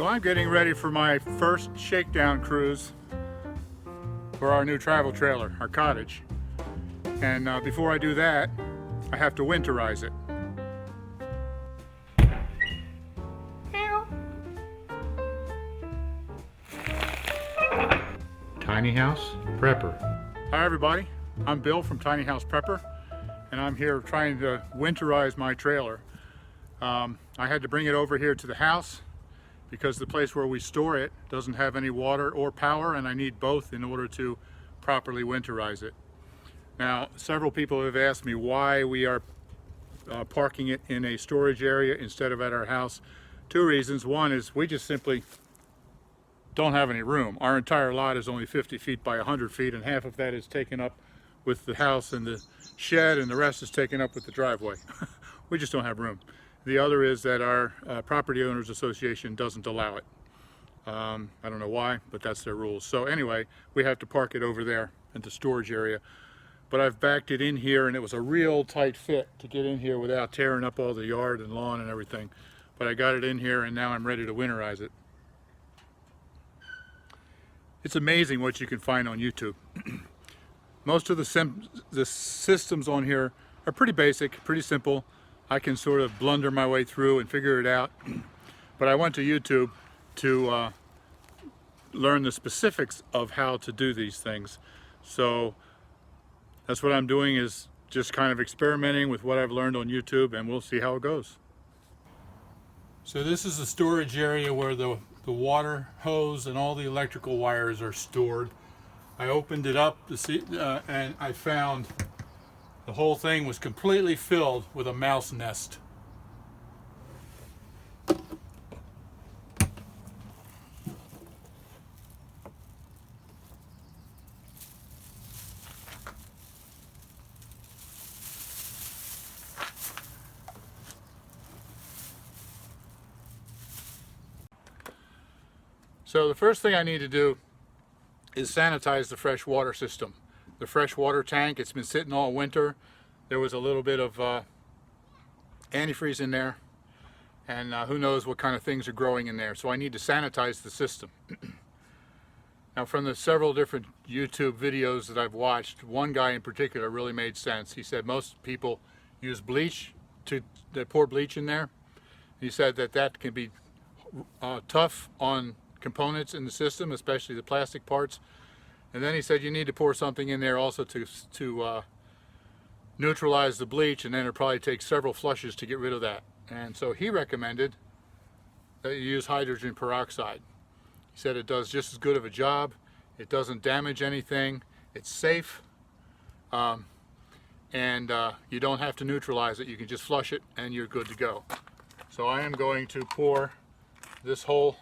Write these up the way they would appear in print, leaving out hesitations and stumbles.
So I'm getting ready for my first shakedown cruise for our new travel trailer, our cottage. And before I do that, I have to winterize it. Tiny House Prepper. Hi everybody, I'm Bill from Tiny House Prepper, and I'm here trying to winterize my trailer. I had to bring it over here to the house because the place where we store it doesn't have any water or power, and I need both in order to properly winterize it. Now, several people have asked me why we are parking it in a storage area instead of at our house. Two reasons. One is we just simply don't have any room. Our entire lot is only 50 feet by 100 feet, and half of that is taken up with the house and the shed, and the rest is taken up with the driveway. We just don't have room. The other is that our property owners association doesn't allow it. I don't know why, but that's their rules. So anyway, we have to park it over there in the storage area. But I've backed it in here, and it was a real tight fit to get in here without tearing up all the yard and lawn and everything. But I got it in here, and now I'm ready to winterize it. It's amazing what you can find on YouTube. Most of the systems on here are pretty basic, pretty simple. I can sort of blunder my way through and figure it out. But I went to YouTube to learn the specifics of how to do these things. So that's what I'm doing, is just kind of experimenting with what I've learned on YouTube, and we'll see how it goes. So this is the storage area where the water hose and all the electrical wires are stored. I opened it up to see, and I found the whole thing was completely filled with a mouse nest. So the first thing I need to do is sanitize the fresh water system. The fresh water tank, it's been sitting all winter. There was a little bit of antifreeze in there, and who knows what kind of things are growing in there. So I need to sanitize the system. Now, from the several different YouTube videos that I've watched, one guy in particular really made sense. He said most people use bleach, they pour bleach in there. He said that can be tough on components in the system, especially the plastic parts. And then he said you need to pour something in there also to neutralize the bleach, and then it'll probably take several flushes to get rid of that. And so he recommended that you use hydrogen peroxide. He said it does just as good of a job, it doesn't damage anything, it's safe, and you don't have to neutralize it. You can just flush it and you're good to go. So I am going to pour this whole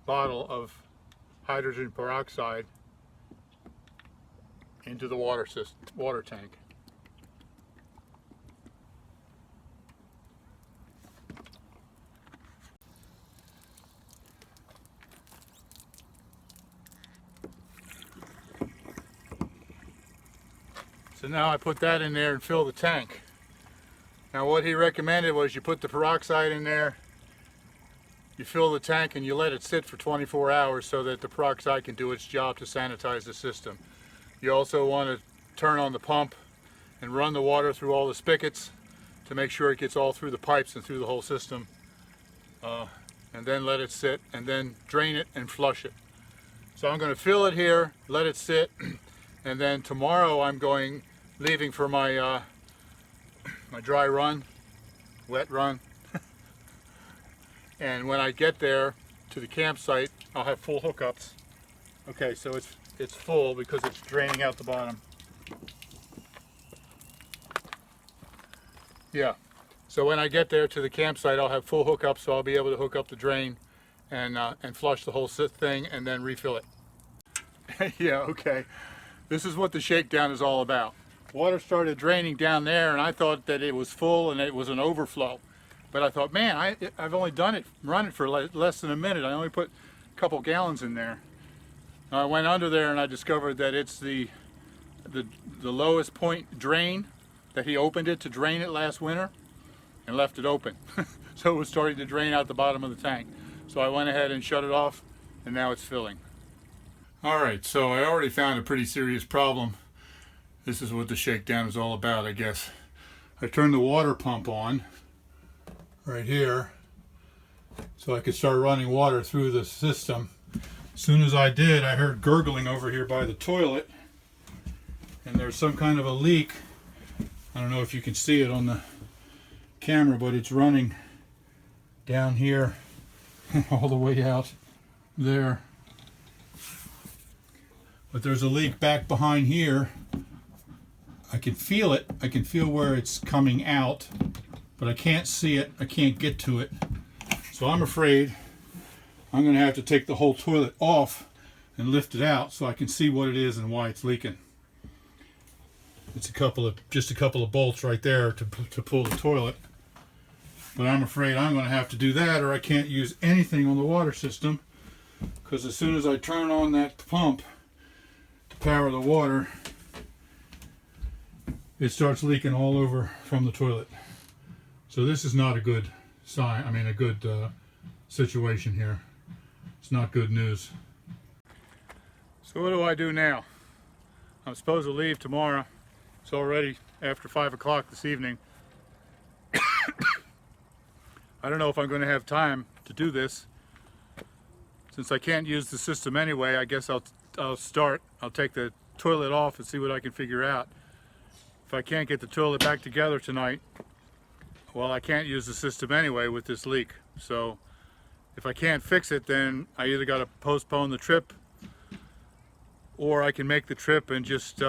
bottle of hydrogen peroxide into the water tank. So now I put that in there and fill the tank. Now what he recommended was you put the peroxide in there, you fill the tank, and you let it sit for 24 hours so that the peroxide can do its job to sanitize the system. You also want to turn on the pump and run the water through all the spigots to make sure it gets all through the pipes and through the whole system. And then let it sit, and then drain it and flush it. So I'm going to fill it here, let it sit, and then tomorrow I'm leaving for my my dry run, wet run. And when I get there to the campsite, I'll have full hookups. Okay, so it's full because it's draining out the bottom. Yeah, so when I get there to the campsite, I'll have full hookups, so I'll be able to hook up the drain and flush the whole thing and then refill it. Yeah, okay. This is what the shakedown is all about. Water started draining down there, and I thought that it was full and it was an overflow. But I thought, man, I've only run it for less than a minute. I only put a couple gallons in there. I went under there and I discovered that it's the lowest point drain, that he opened it to drain it last winter and left it open. so it was starting to drain out the bottom of the tank. So I went ahead and shut it off, and now it's filling. Alright, so I already found a pretty serious problem. This is what the shakedown is all about, I guess. I turned the water pump on right here so I could start running water through the system. As soon as I did, I heard gurgling over here by the toilet, and there's some kind of a leak. I don't know if you can see it on the camera, but it's running down here all the way out there. But there's a leak back behind here. I can feel it. I can feel where it's coming out, but I can't see it. I can't get to it. So I'm afraid I'm going to have to take the whole toilet off and lift it out so I can see what it is and why it's leaking. It's just a couple of bolts right there to pull the toilet. But I'm afraid I'm going to have to do that, or I can't use anything on the water system, because as soon as I turn on that pump to power the water, it starts leaking all over from the toilet. So this is not a good sign. I mean, a good situation here. It's not good news. So what do I do now? I'm supposed to leave tomorrow. It's already after 5 o'clock this evening. I don't know if I'm going to have time to do this. Since I can't use the system anyway, I guess I'll take the toilet off and see what I can figure out. If I can't get the toilet back together tonight, well, I can't use the system anyway with this leak. So if I can't fix it, then I either got to postpone the trip, or I can make the trip and just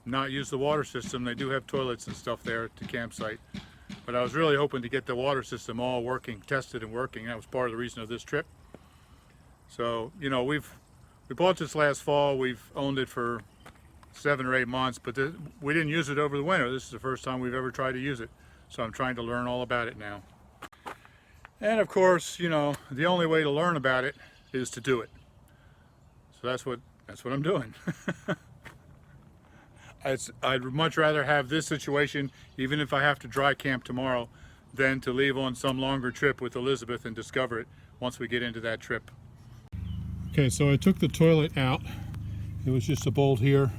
not use the water system. They do have toilets and stuff there at the campsite. But I was really hoping to get the water system all working, tested and working. That was part of the reason of this trip. So, you know, we bought this last fall. We've owned it for 7 or 8 months, but we didn't use it over the winter. This is the first time we've ever tried to use it. So I'm trying to learn all about it now. And of course, you know, the only way to learn about it is to do it. So that's what I'm doing. I'd much rather have this situation, even if I have to dry camp tomorrow, than to leave on some longer trip with Elizabeth and discover it once we get into that trip. Okay, so I took the toilet out. It was just a bolt here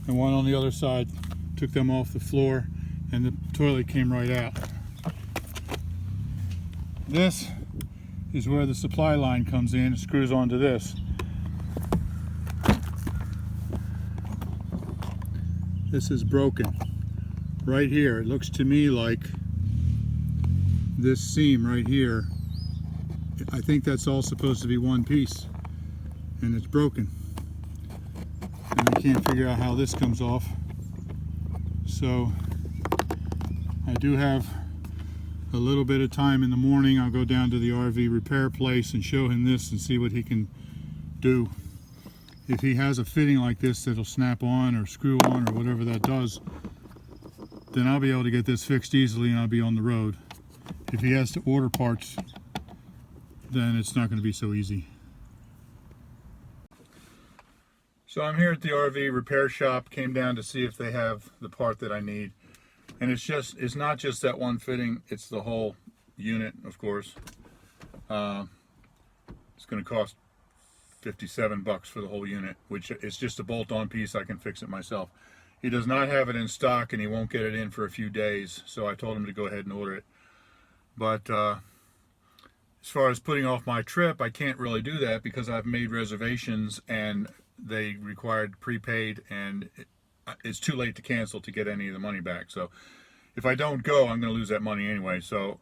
and one on the other side. Took them off the floor and the toilet came right out. This is where the supply line comes in. It screws onto this. This is broken right here. It looks to me like this seam right here, I think that's all supposed to be one piece, and it's broken, and I can't figure out how this comes off. So I do have a little bit of time in the morning. I'll go down to the RV repair place and show him this and see what he can do. If he has a fitting like this that'll snap on or screw on or whatever that does, then I'll be able to get this fixed easily and I'll be on the road. If he has to order parts, then it's not going to be so easy. So I'm here at the RV repair shop, came down to see if they have the part that I need. And it's not just that one fitting, it's the whole unit, of course. It's going to cost $57 for the whole unit, which is just a bolt-on piece. I can fix it myself. He does not have it in stock and he won't get it in for a few days, so I told him to go ahead and order it. But as far as putting off my trip, I can't really do that because I've made reservations and they required prepaid, and it's too late to cancel to get any of the money back. So if I don't go, I'm going to lose that money anyway. So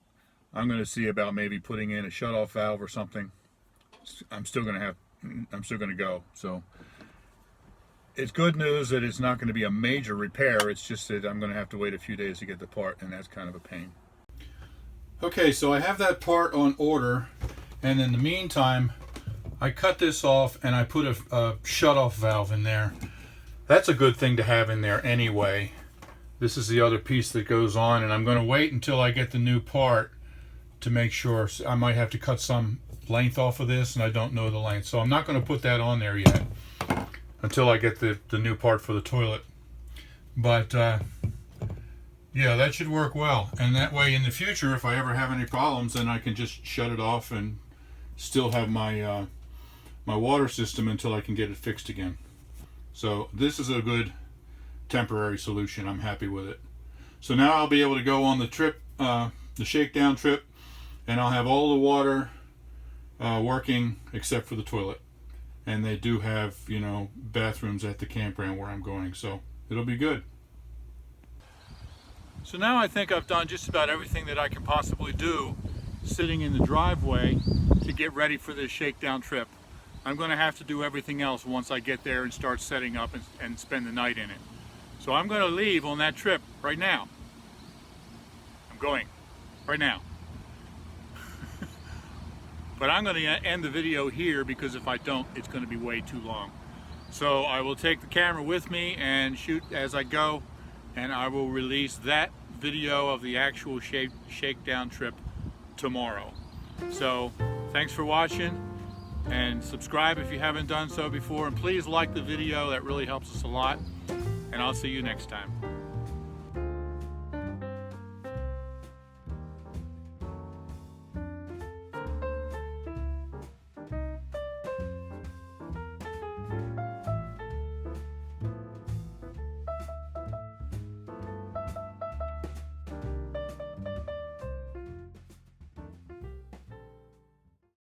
I'm going to see about maybe putting in a shutoff valve or something. I'm still going to go. So it's good news that it's not going to be a major repair. It's just that I'm going to have to wait a few days to get the part, and that's kind of a pain. Okay, so I have that part on order, and in the meantime I cut this off and I put a shut-off valve in there. That's a good thing to have in there anyway. This is the other piece that goes on, and I'm going to wait until I get the new part to make sure. I might have to cut some length off of this, and I don't know the length, so I'm not going to put that on there yet until I get the new part for the toilet. But Yeah, that should work well. And that way in the future, if I ever have any problems, then I can just shut it off and still have my my water system until I can get it fixed again. So this is a good temporary solution. I'm happy with it. So now I'll be able to go on the trip, the Shakedown trip, and I'll have all the water working except for the toilet. And they do have, you know, bathrooms at the campground where I'm going, so it'll be good. So now I think I've done just about everything that I can possibly do sitting in the driveway to get ready for this Shakedown trip. I'm going to have to do everything else once I get there and start setting up and spend the night in it. So I'm going to leave on that trip right now. I'm going right now. But I'm going to end the video here because if I don't, it's going to be way too long. So I will take the camera with me and shoot as I go, and I will release that video of the actual Shakedown trip tomorrow. So thanks for watching, and subscribe if you haven't done so before, and please like the video. That really helps us a lot, and I'll see you next time.